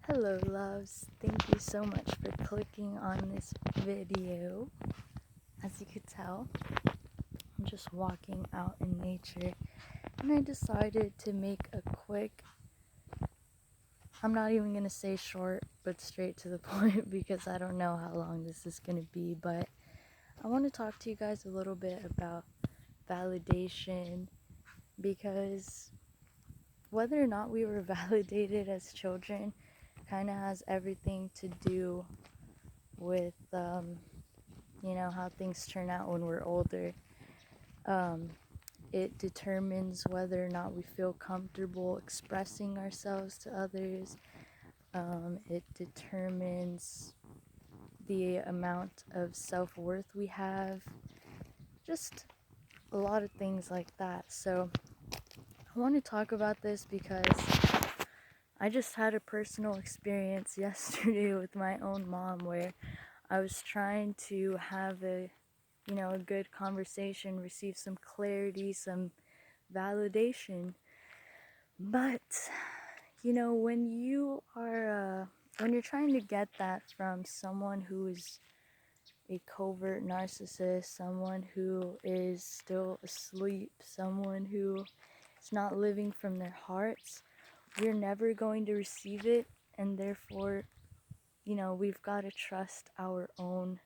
Hello loves, thank you so much for clicking on this video. As you could tell, I'm just walking out in nature and I decided to make a quick, I'm not even going to say short, but straight to the point because I don't know how long this is going to be, but I want to talk to you guys a little bit about validation because whether or not we were validated as children kind of has everything to do with how things turn out when we're older. Um, it determines whether or not we feel comfortable expressing ourselves to others. It determines the amount of self-worth we have. Just a lot of things like that. So I want to talk about this because I just had a personal experience yesterday with my own mom where I was trying to have a good conversation, receive some clarity, some validation. But, when you're trying to get that from someone who is a covert narcissist, someone who is still asleep, someone who is not living from their hearts, you're never going to receive it. And therefore, we've got to trust our own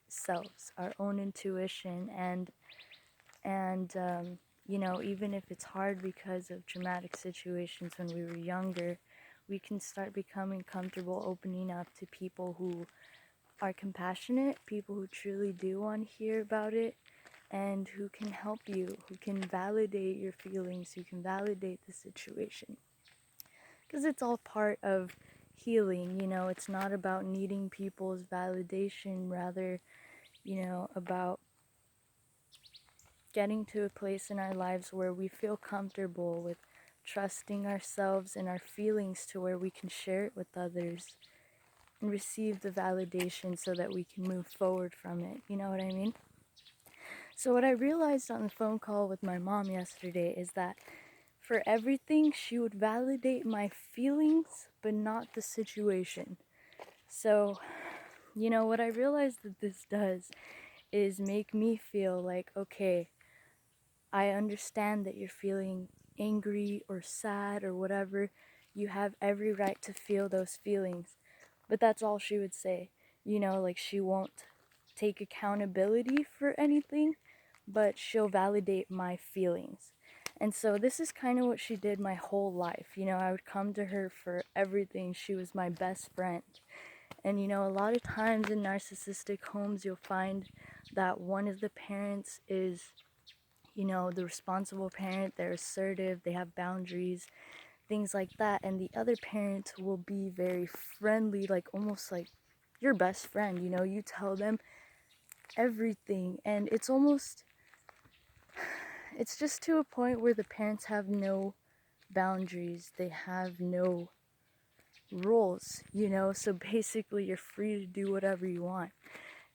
selves, our own intuition, and even if it's hard because of traumatic situations when we were younger, we can start becoming comfortable opening up to people who are compassionate, people who truly do want to hear about it, and who can help you, who can validate your feelings, who can validate the situation. Because it's all part of healing, it's not about needing people's validation, rather, about getting to a place in our lives where we feel comfortable with trusting ourselves and our feelings to where we can share it with others and receive the validation so that we can move forward from it. You know what I mean? So what I realized on the phone call with my mom yesterday is that for everything, she would validate my feelings, but not the situation. So, what I realized that this does is make me feel like, okay, I understand that you're feeling angry or sad or whatever. You have every right to feel those feelings. But that's all she would say. Like she won't take accountability for anything, but she'll validate my feelings. And so this is kind of what she did my whole life. I would come to her for everything. She was my best friend. And a lot of times in narcissistic homes, you'll find that one of the parents is the responsible parent, they're assertive, they have boundaries, things like that. And the other parent will be very friendly, like almost like your best friend, you tell them everything. And it's just to a point where the parents have no boundaries, they have no rules, so basically you're free to do whatever you want.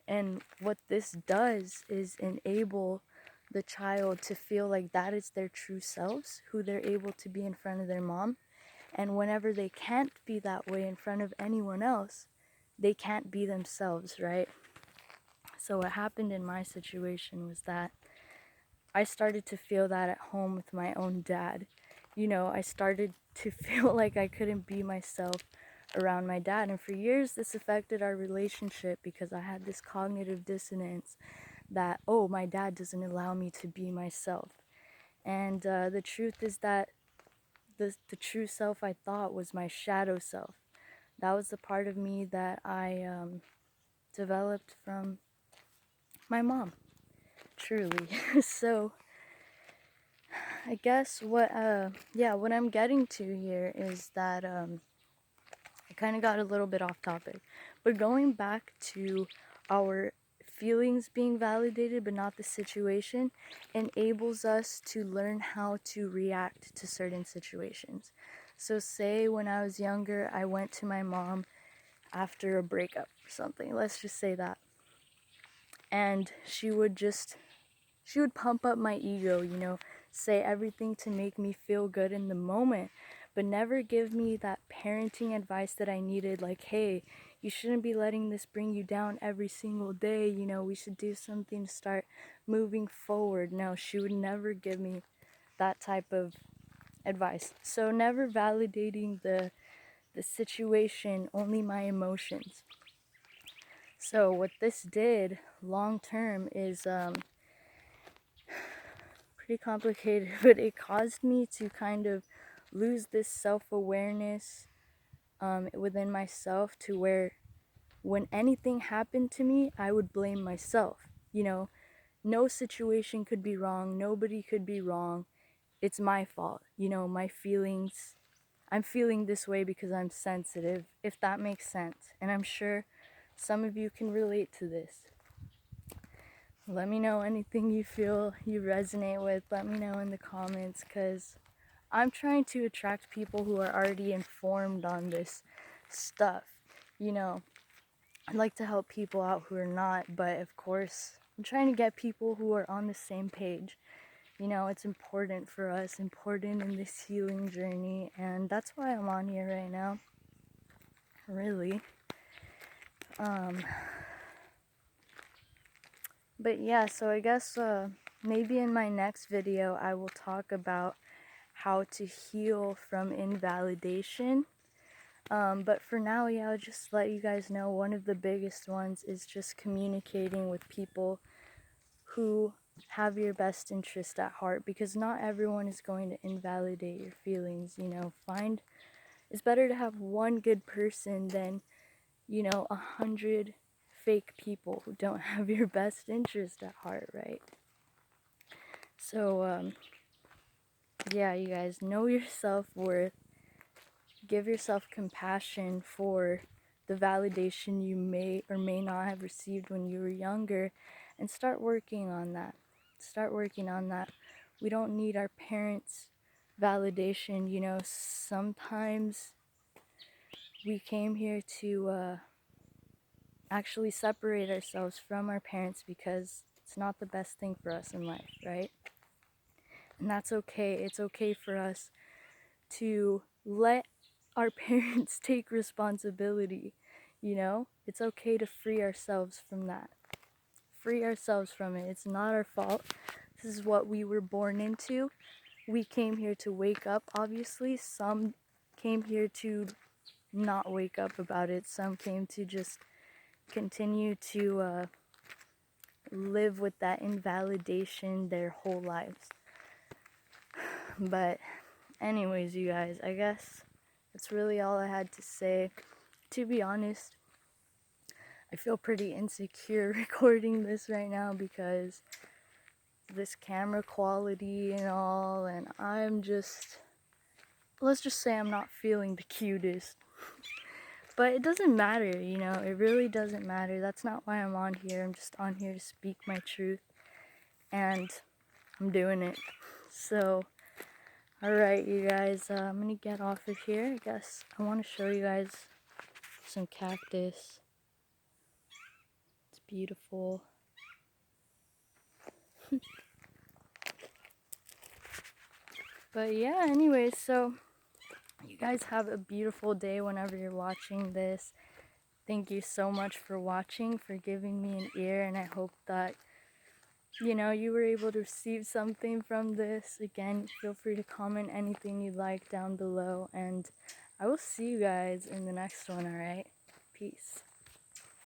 And what this does is enable the child to feel like that is their true selves, who they're able to be in front of their mom. And whenever they can't be that way in front of anyone else, they can't be themselves, right? So what happened in my situation was that I started to feel that at home with my own dad. I started to feel like I couldn't be myself around my dad. And for years, this affected our relationship because I had this cognitive dissonance that, oh, my dad doesn't allow me to be myself. And the truth is that the true self I thought was my shadow self. That was the part of me that I developed from my mom, truly. So I guess what I'm getting to here is that I kind of got a little bit off topic, but going back to our feelings being validated but not the situation enables us to learn how to react to certain situations. So say when I was younger, I went to my mom after a breakup or something, let's just say that, and she would pump up my ego, say everything to make me feel good in the moment. but never give me that parenting advice that I needed, like, hey, you shouldn't be letting this bring you down every single day, you know, we should do something to start moving forward. No, she would never give me that type of advice. So never validating the situation, only my emotions. So what this did long term is pretty complicated, but it caused me to kind of lose this self-awareness within myself, to where when anything happened to me, I would blame myself. You know, no situation could be wrong, nobody could be wrong. It's my fault. You know, my feelings, I'm feeling this way because I'm sensitive, if that makes sense. And I'm sure some of you can relate to this. Let me know anything you feel you resonate with. Let me know in the comments, because I'm trying to attract people who are already informed on this stuff. You know, I'd like to help people out who are not, but of course, I'm trying to get people who are on the same page. You know, it's important for us, important in this healing journey, and that's why I'm on here right now. Really. But yeah, so I guess maybe in my next video I will talk about how to heal from invalidation. But for now, yeah, I'll just let you guys know one of the biggest ones is just communicating with people who have your best interest at heart, because not everyone is going to invalidate your feelings. You know, it's better to have one good person than, you know, 100 fake people who don't have your best interest at heart, right? So, yeah, you guys, know your self-worth. Give yourself compassion for the validation you may or may not have received when you were younger, and start working on that. Start working on that. We don't need our parents' validation. You know, sometimes we came here to actually separate ourselves from our parents because it's not the best thing for us in life, right? And that's okay. It's okay for us to let our parents take responsibility. You know, it's okay to free ourselves from that. Free ourselves from it. It's not our fault. This is what we were born into. We came here to wake up, obviously. Some came here to not wake up about it. Some came to just continue to live with that invalidation their whole lives. But anyways, you guys, I guess that's really all I had to say. To be honest, I feel pretty insecure recording this right now because this camera quality and all, and let's just say I'm not feeling the cutest. But it doesn't matter, you know, it really doesn't matter. That's not why I'm on here. I'm just on here to speak my truth, and I'm doing it. So, alright, you guys, I'm gonna get off of here. I guess I want to show you guys some cactus. It's beautiful. But yeah, anyways, so you guys have a beautiful day whenever you're watching this. Thank you so much for watching, for giving me an ear, and I hope that, you know, you were able to receive something from this. Again, feel free to comment anything you'd like down below, and I will see you guys in the next one, alright? Peace.